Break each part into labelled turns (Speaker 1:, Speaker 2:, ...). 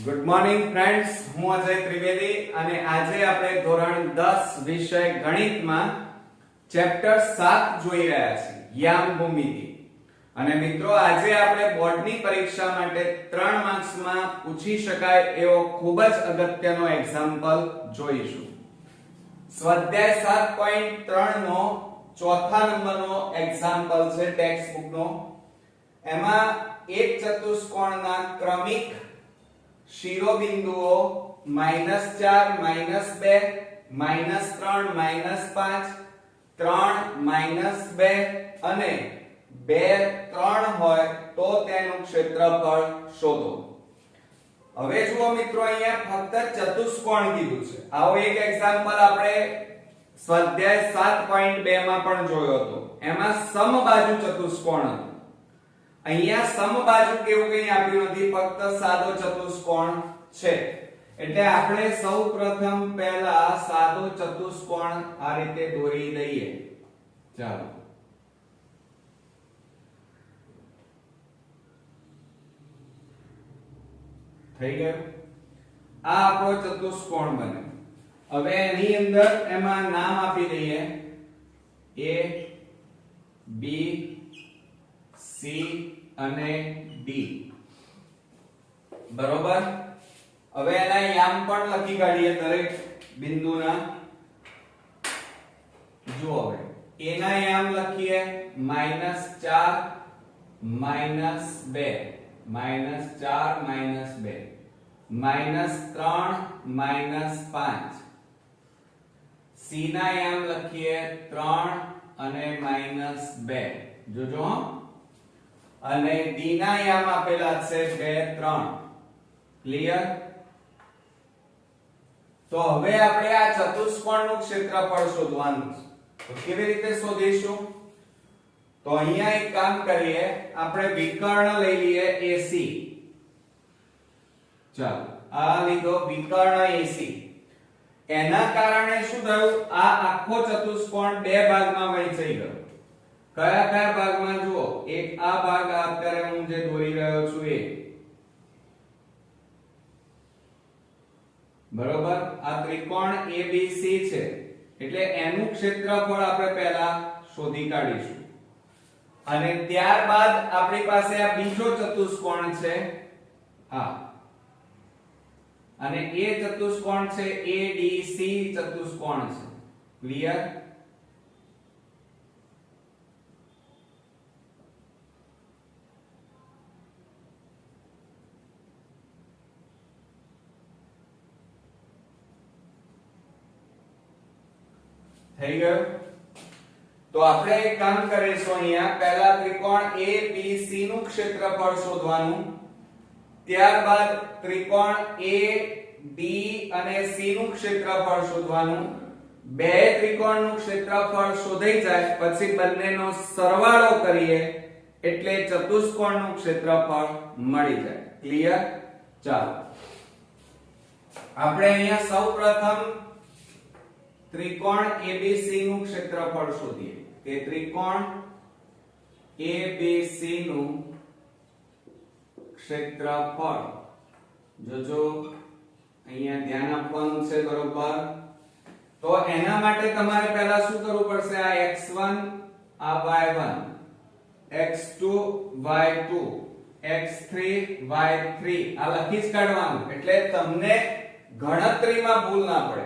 Speaker 1: Good morning friends, હું અજય ત્રિવેદી અને આજે આપણે ધોરણ 10 વિષય ગણિતમાં ચેપ્ટર 7 જોઈ રહ્યા છીએ, યામ ભૂમિતિ. અને મિત્રો, આજે આપણે બોર્ડની પરીક્ષા માટે 3 માર્ક્સમાં પૂછી શકાય એવો ખૂબ જ અગત્યનો એક્ઝામ્પલ જોઈશું. સ્વાધ્યાય 7.3 નો ચોથા નંબરનો એક્ઝામ્પલ છે ટેક્સ્ટ બુકનો. એમાં એક ચતુષ્કોણના ક્રમિક શિરોબિંદુઓ -4 -2 -3 -5 3 -2 અને 2 3 હોય તો તેનું ક્ષેત્રફળ શોધો. હવે જુઓ મિત્રો, અહીંયા ફક્ત ચતુષ્કોણ કીધું છે. આવો એક એક્ઝામ્પલ આપણે સ્વાધ્યાય 7.2 માં પણ જોયો હતો. એમાં સમબાજુ ચતુષ્કોણ હતો. અહીંયા સમબાજુ કેવું કંઈ આપ્યું નથી, ફક્ત સાદો ચતુષ્કોણ છે. એટલે આપણે સૌપ્રથમ પહેલા સાદો ચતુષ્કોણ આ રીતે દોરી દઈએ. ચાલો, થઈ ગયું. આ આપણો ચતુષ્કોણ બને. હવે એની અંદર એમાં નામ આપી દઈએ A, B, C અને D. બરોબર. હવે એના યામ પણ લખી કાઢીએ દરેક બિંદુના. જુઓ, હવે A ના યામ લખીએ -4 -2 -4 -2 -3 -5. C ના યામ લખીએ 3 અને -2. જોજો. અને D ના યામ આપેલા છે 2 3. ક્લિયર? તો હવે આપણે આ ચતુષ્કોણનું ક્ષેત્રફળ શોધવાનું છે. તો કેવી રીતે શોધીશું? તો અહીંયા એક કામ કરીએ, આપણે વિકર્ણ લઈ લઈએ AC. ચાલો, આ લીધો વિકર્ણ AC. એના કારણે શું થયું? આ આખો ચતુષ્કોણ બે ભાગમાં વહેંચાઈ ગયો. કયા કયા ભાગમાં? જુઓ, એક આ ભાગ અત્યારે હું જે દોરી રહ્યો છું એ. બરોબર. આ ત્રિકોણ ABC છે, એટલે એનું ક્ષેત્રફળ આપણે પહેલા શોધી કાઢીશું. અને ત્યારબાદ આપણી પાસે આ બીજો ચતુષ્કોણ છે આ, અને એ ચતુષ્કોણ છે ADC ચતુષ્કોણ છે. ક્લિયર? થઈ ગયું. તો આપણે એક કામ કરીશું, અહીંયા પહેલા ત્રિકોણ ABC નું ક્ષેત્રફળ શોધવાનું, ત્યારબાદ ત્રિકોણ AD અને C નું ક્ષેત્રફળ શોધવાનું. બે ત્રિકોણનું ક્ષેત્રફળ શોધાઈ જાય પછી બંનેનો સરવાળો કરીએ એટલે ચતુષ્કોણનું ક્ષેત્રફળ મળી જાય. ક્લિયર? ચાલો, આપણે અહીંયા સૌપ્રથમ ત્રિકોણ ABC નું ક્ષેત્રફળ શોધીએ. કે ત્રિકોણ ABC નું ક્ષેત્રફળ, જોજો અહીંયા ધ્યાન આપવાનું છે. બરોબર. તો એના માટે તમારે પહેલા શું કરવું પડશે? આ x1, આ y1, x2 y2, x3 y3 આ લખી જ કાઢવાનું, એટલે તમને ગણતરીમાં ભૂલ ના પડે.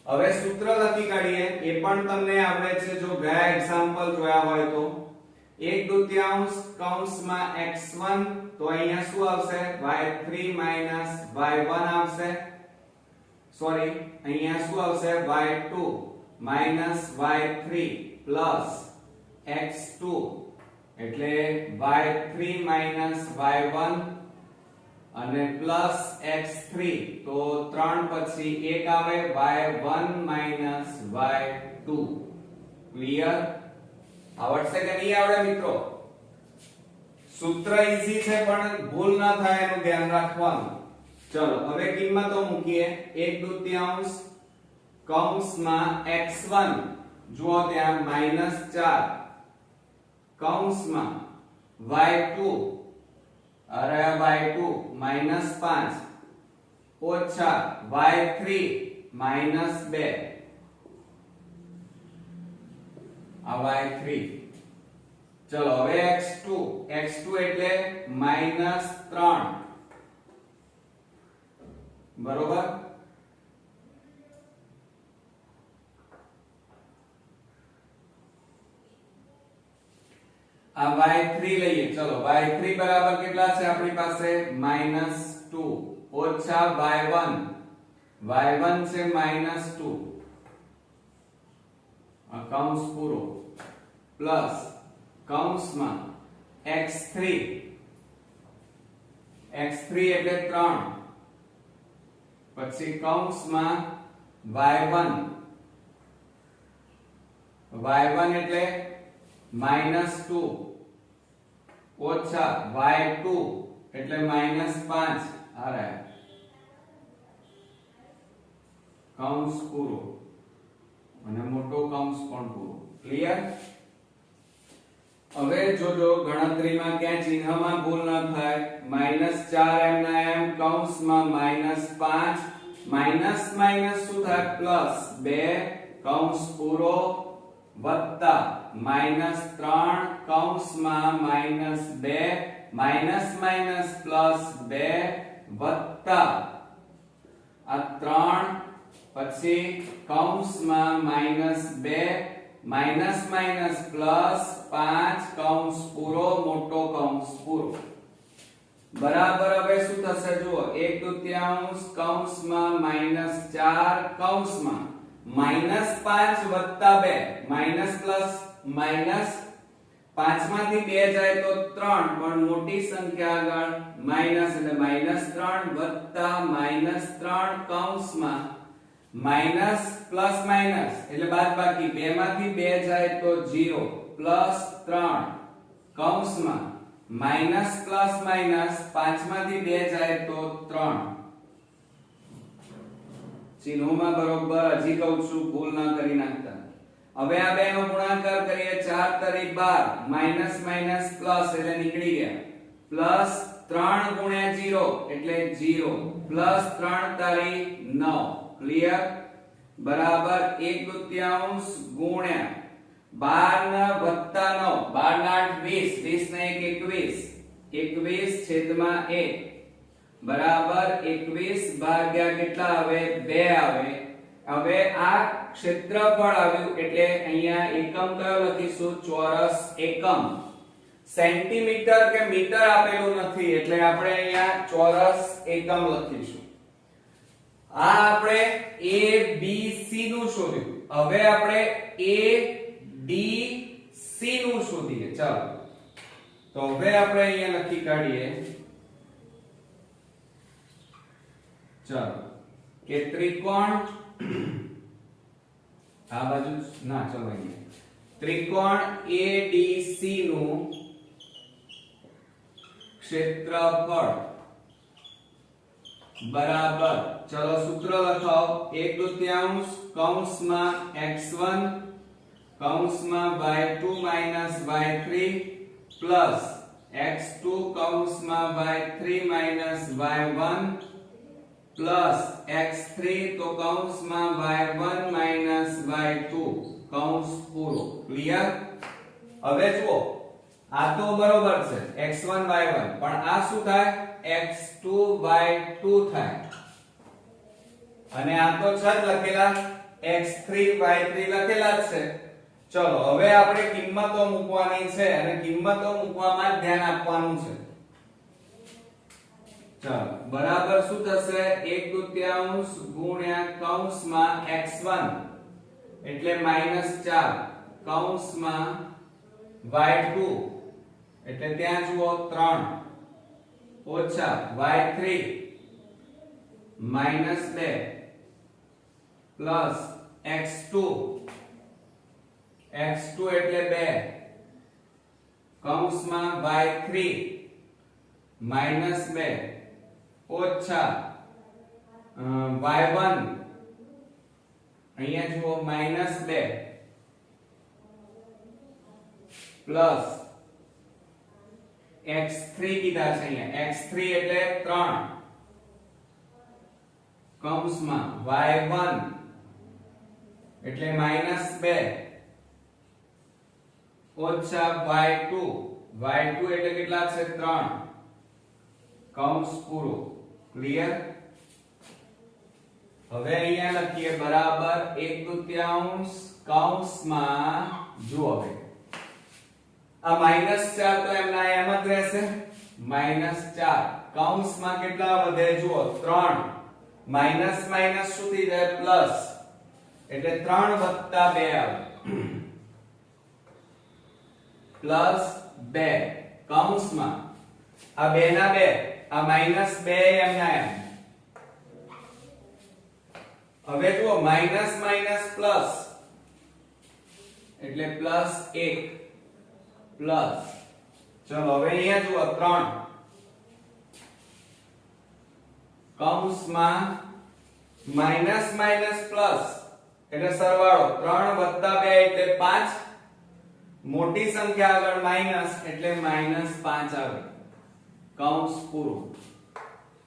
Speaker 1: હવે સૂત્ર લખી કાઢીએ, એ પણ તમને આવડે છે જો ગયા એક્ઝામ્પલ જોયા હોય તો. 1/2 કૌંસમાં x1, તો અહીંયા શું આવશે? y3 y1 આવશે. સોરી, અહીંયા શું આવશે? y2 y3 પ્લસ x2, એટલે y3 y1 અને પ્લસ x3, તો 3 પછી 1 આવે, y1 y2. ક્લિયર? આવડશે કે નહીં આવડે મિત્રો? સૂત્ર ઈઝી છે પણ ભૂલ ના થાય એનું ધ્યાન રાખવાનું. ચલો, હવે કિંમતો મૂકીએ. 1/2 કૌંસમાં x1, જુઓ ત્યાં -4 કૌંસમાં y2 અરે by 2 -5 ઓછા y3 માઈનસ 2 આ y3. ચલો હવે x2 એટલે માઈનસ 3 બરોબર. આ y3 લઈએ. ચલો y3 બરાબર કેટલા છે આપણી પાસે -2 ઓછા y1 છે -2 આ કૌંસ પૂરો પ્લસ કૌંસમાં x3 એટલે 3 પછી કૌંસમાં y1 એટલે -2 ઓછા y2 એટલે -5 આ રહ્યા કૌંસ પૂરો અને મોટો કૌંસ પણ પૂરો. ક્લિયર. હવે જોજો ગણતરીમાં ક્યાં ચિહ્નમાં ભૂલ ન થાય. -4m ના m કૌંસમાં -5 માઈનસ માઈનસ શું થાય પ્લસ 2 કૌંસ પૂરો વત્તા -3 કૌંસમાં -2 માઈનસ માઈનસ પ્લસ 2 વત્તા આ 3 પછી કૌંસમાં -2 માઈનસ માઈનસ પ્લસ 5 કૌંસ પૂરો મોટો કૌંસ પૂરો બરાબર. હવે શું થશે જુઓ 1/2 કૌંસમાં -4 કૌંસમાં -5 વત્તા 2 માઈનસ પ્લસ માઈનસ 5 માંથી 2 જાય તો 3 પણ મોટી સંખ્યા આગળ માઈનસ એટલે -3 વત્તા -3 કૌંસમાં માઈનસ પ્લસ માઈનસ એટલે બાદબાકી 2 માંથી 2 જાય તો 0 પ્લસ 3 કૌંસમાં માઈનસ પ્લસ માઈનસ 5 માંથી 2 જાય તો 3 ચિહ્નોમાં બરોબર. હજી કહું છું ભૂલ ના કરી નાખતા. હવે આ બે નો ગુણાકાર કરીએ 4 તરી 12 માઈનસ માઈનસ પ્લસ એટલે નીકળી ગયા પ્લસ 3 ગુણ્યા 0 એટલે 0 પ્લસ 3 તારી 9 ક્લિયર બરાબર 1/2 ગુણ્યા 12 ના વત્તા 9 12 ના 8 20 20 ને 1 21 છેદમાં 1 બરાબર 21 ભાગ્યા કેટલા આવે 2 આવે. હવે આ ક્ષેત્રફળ આવ્યું એટલે અહીંયા એકમ કયો લખીશું ચોરસ એકમ. સેન્ટીમીટર કે મીટર આપેલું નથી એટલે આપણે અહીંયા ચોરસ એકમ લખીશું. આ આપણે a b c નું શોધ્યું. હવે આપણે a d c નું શોધીએ. ચાલો તો હવે આપણે અહીંયા લખી કાઢીએ. ચાલો કે ત્રિકોણ આ બાજુ ના ચલો અહીંયા ત્રિકોણ ADC નું ક્ષેત્રફળ બરાબર ચલો સૂત્ર લખાઓ 1/2 કૌંસમાં x1 કૌંસમાં y2 minus y3 plus x2 કૌંસમાં y3 minus y1 plus x3 તો કૌંસમાં y1 માઈનસ y2 કૌંસ પૂરો. ક્લિયર. હવે જુઓ આ તો બરોબર છે x1 y1 પણ આ શું થાય x2 y2 થાય અને આ તો છ જ લખેલા x3 y3 લખેલા જ છે. ચલો હવે આપણે કિંમતો મૂકવાની છે અને કિંમતો મૂકવામાં ધ્યાન આપવાનું છે. ચાલો બરાબર શું થશે 1/2 ગુણ્યા કૌંસમાં x1 એટલે -4 કૌંસમાં y2 એટલે ત્યાં જુઓ 3 ઓછા y3 -2 પ્લસ x2 એટલે 2 કૌંસમાં y3 -2 ઓછા y1 અહીંયા જુઓ -2 પ્લસ x3 કીધા છે અહીંયા x3 એટલે 3 કૌંસમાં y1 એટલે -2 ઓછા y2 એટલે કેટલા છે 3 કૌંસ પૂરો ક્લિયર। હવે અહીંયા લખીએ બરાબર 1/3 કૌંસમાં જુઓ હવે આ -4 તો એમના એમ જ રહેશે -4 કૌંસમાં કેટલા વધે જુઓ 3 માઈનસ માઈનસ શું થઈ જાય પ્લસ એટલે 3 + 2 આવે +2 કૌંસમાં આ 2 ના 2 આ -2 એમના એમ। હવે જુઓ માઈનસ માઈનસ પ્લસ એટલે +1 પ્લસ ચલો હવે અહીંયા જુઓ 3 કૌંસમાં માઈનસ માઈનસ પ્લસ એટલે સરવાળો 3 + 2 એટલે 5 મોટી સંખ્યા આગળ માઈનસ એટલે -5 આવે કૌંસ પૂરો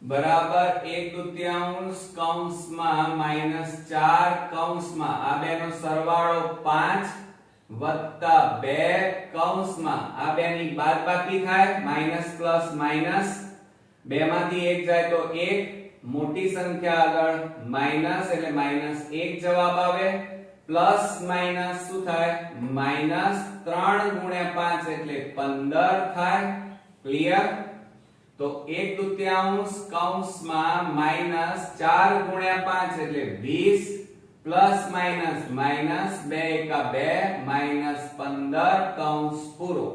Speaker 1: બરાબર 1/3 કૌંસમાં -4 કૌંસમાં આ બેનો સરવાળો 5 + 2 કૌંસમાં આ બેની બાદબાકી થાય માઈનસ પ્લસ માઈનસ 2 માંથી 1 જાય તો 1 મોટી સંખ્યા આગળ માઈનસ એટલે -1 જવાબ આવે પ્લસ માઈનસ શું થાય -3 × 5 એટલે 15 થાય ક્લિયર। તો 1/3 કૌંસમાં -4 × 5 એટલે 20 પ્લસ માઈનસ -2 × 2 -15 કૌંસ પૂરો।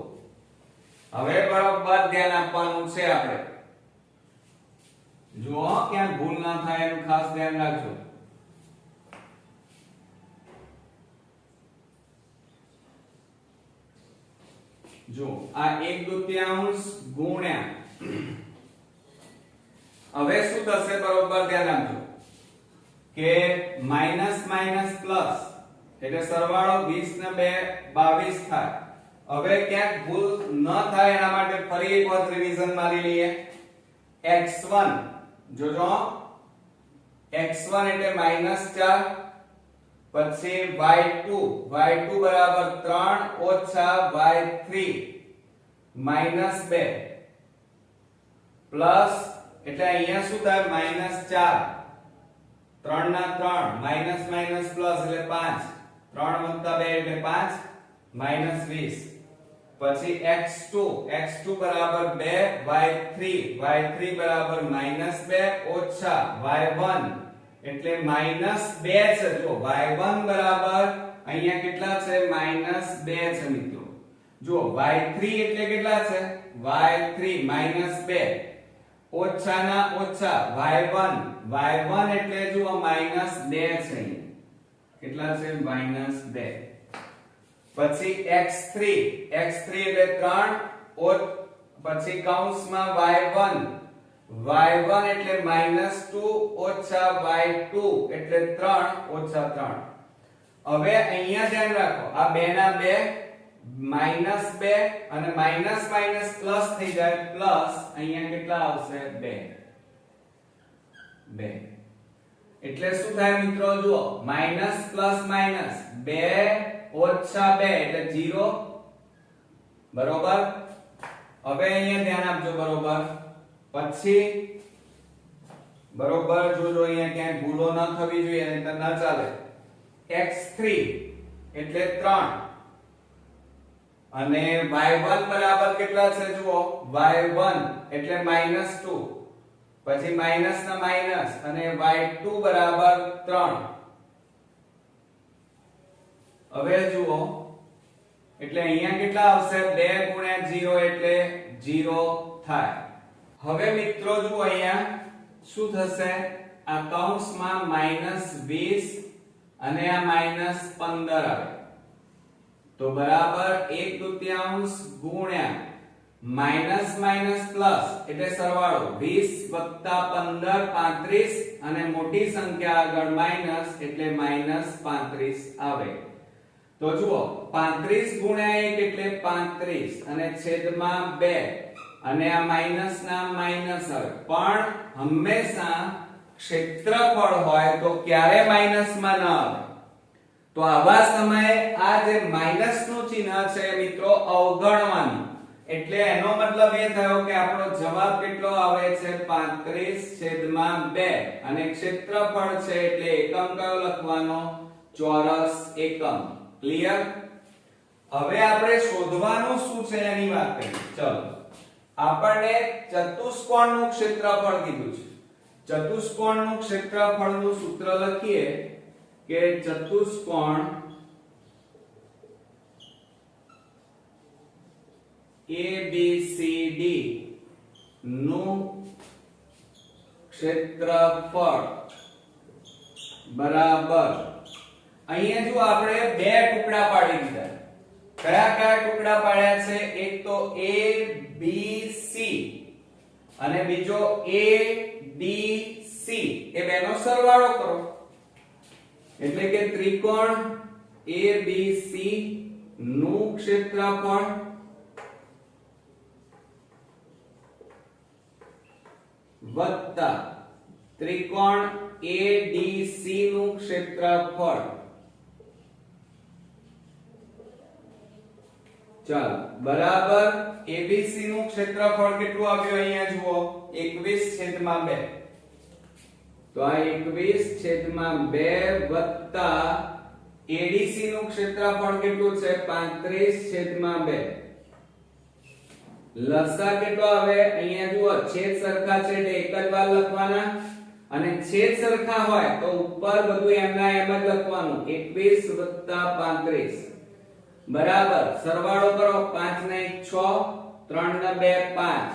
Speaker 1: હવે બરાબર ધ્યાન આપવાનું છે આપણે જો ક્યાં ભૂલ ના થાય એનું ખાસ ધ્યાન રાખજો। જો આ 1/3 ગુણ્યા હવે શું થશે બરોબર ધ્યાન આપજો કે માઈનસ માઈનસ પ્લસ એટલે સરવાળો 20 ને 2 22 થાય। હવે ક્યાંક ભૂલ ન થાય એના માટે ફરી એક વખત રિવિઝન મારી લઈએ x1 જોજો x1 એટલે -4 પછી y2 બરાબર 3 ઓછા y3 -2 પ્લસ એટલે અહીંયા શું થાય -4 3 ના 3 માઈનસ માઈનસ પ્લસ એટલે 5 3 + 2 એટલે 5 -20 પછી x2 બરાબર 2 y3 બરાબર -2 ઓછા y1 એટલે -2 છે જો y1 બરાબર અહીંયા કેટલા છે -2 છે મિત્રો જો y3 એટલે કેટલા છે y3 -2 ઓછા ના ઓછા y1 એટલે જુઓ -2 છે કેટલા છે -2 પછી x3 એટલે 3 પછી કૌંસમાં y1 એટલે -2 ઓછા y2 એટલે 3 ઓછા 3 હવે અહીંયા ધ્યાન રાખો આ 2 ના 2 -2 અને માઈનસ માઈનસ પ્લસ થઈ જાય પ્લસ અહીંયા કેટલા આવશે 2 એટલે શું થાય મિત્રો જુઓ માઈનસ પ્લસ માઈનસ 2 ઓછા 2 એટલે 0 બરોબર। હવે અહીંયા ધ્યાન આપજો બરોબર પછી બરોબર જોજો અહીંયા ક્યાંય ભૂલો ન થવી જોઈએ નહીંતર ન ચાલે x3 એટલે 3 અને y1 બરાબર કેટલા છે જુઓ y1 એટલે -2 પછી માઈનસ ના માઈનસ અને y2 બરાબર 3 હવે જુઓ એટલે અહીંયા કેટલા આવશે 2 × 0 એટલે 0 થાય। હવે મિત્રો જુઓ અહીંયા શું થશે આ કૌંસમાં -20 અને આ -15 આવે તો બરાબર 1/3 ગુણ્યા માઈનસ માઈનસ પ્લસ એટલે સરવાળો 20 + 15 35 અને મોટી સંખ્યા આગળ માઈનસ એટલે -35 આવે તો જુઓ 35 ગુણ્યા 1 એટલે 35 અને છેદમાં 2 અને આ માઈનસ ના માઈનસ આવે પણ હંમેશા ક્ષેત્રફળ હોય તો ક્યારે માઈનસમાં ન આવે. તો આવા સમયે આ જે માઈનસ નું ચિહ્ન છે મિત્રો અવગણવાનું. એટલે એનો મતલબ એ થયો કે આપણો જવાબ કેટલો આવે છે 35/2 અને ક્ષેત્રફળ છે એટલે એકમ કયો લખવાનો ચોરસ એકમ. ક્લિયર. હવે આપણે શોધવાનું શું છે એની વાત કરીએ. ચલો આપણને ચતુષ્કોણનું ક્ષેત્રફળ કીધું છે. ચતુષ્કોણનું ક્ષેત્રફળનું સૂત્ર લખીએ કે ચતુષ્કોણ ABCD નું ક્ષેત્રફળ બરાબર. અહીંયા જો આપણે બે ટુકડા પાડી દીધા. કયા કયા ટુકડા પાડ્યા છે? એક તો ABC અને બીજો ADC. એ બેનો સરવાળો કરો એટલે કે ત્રિકોણ ABC નું ક્ષેત્રફળ વત્તા ત્રિકોણ ADC નું ક્ષેત્રફળ. ચાલો બરાબર. ABC નું ક્ષેત્રફળ કેટલું આવ્યું અહીંયા જુઓ 21/2. તો આ 21/2 વત્તા ADC નું ક્ષેત્રફળ કેટલું છે 35/2. લસા કેટલો આવે અહીંયા જુઓ છેદ સરખા છે એટલે એક જ વાર લખવાના અને છેદ સરખા હોય તો ઉપર બધું એમના એમ જ લખવાનું 21 + 35 બરાબર. સરવાળો કરો 5 ને 1 6 3 ને 2 5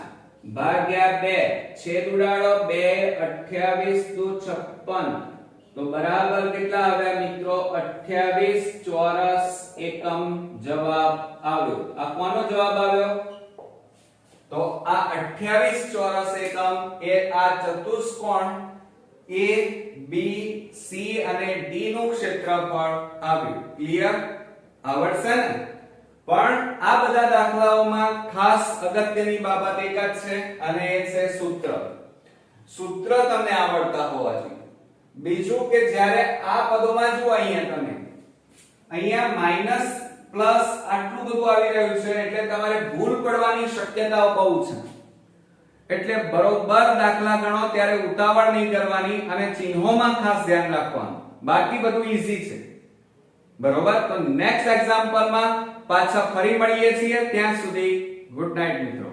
Speaker 1: ભાગ્યા 2 છેદ ઉડાડો 2 28 દુ 56. તો બરાબર કેટલા આવ્યા મિત્રો 28 ચોરસ એકમ જવાબ આવ્યો. આ કોનો જવાબ આવ્યો? તો આ 28 ચોરસ એકમ એ આ ચતુષ્કોણ A B C અને D નું ક્ષેત્રફળ આવ્યું. ક્લિયર? આવડશે ને? પણ આ બધા દાખલાઓમાં ખાસ અગત્યની બાબત એક જ છે અને એ છે સૂત્ર. સૂત્ર તમને આવડતા હોવા જોઈએ. બીજું કે જ્યારે આ પદોમાં જુઓ અહીંયા તમે અહીંયા માઈનસ પ્લસ આટલું બધું આવી રહ્યું છે એટલે તમારે ભૂલ પડવાની શક્યતાઓ બહુ છે. એટલે બરોબર દાખલા ગણો ત્યારે ઉતાવળ નહીં કરવાની અને ચિહ્નોમાં ખાસ ધ્યાન રાખવાનું. બાકી બધું ઈઝી છે. બરોબર. તો નેક્સ્ટ એક્ઝામ્પલમાં પાછા ફરી મળીએ છીએ. ત્યાં સુધી ગુડ નાઈટ મિત્રો.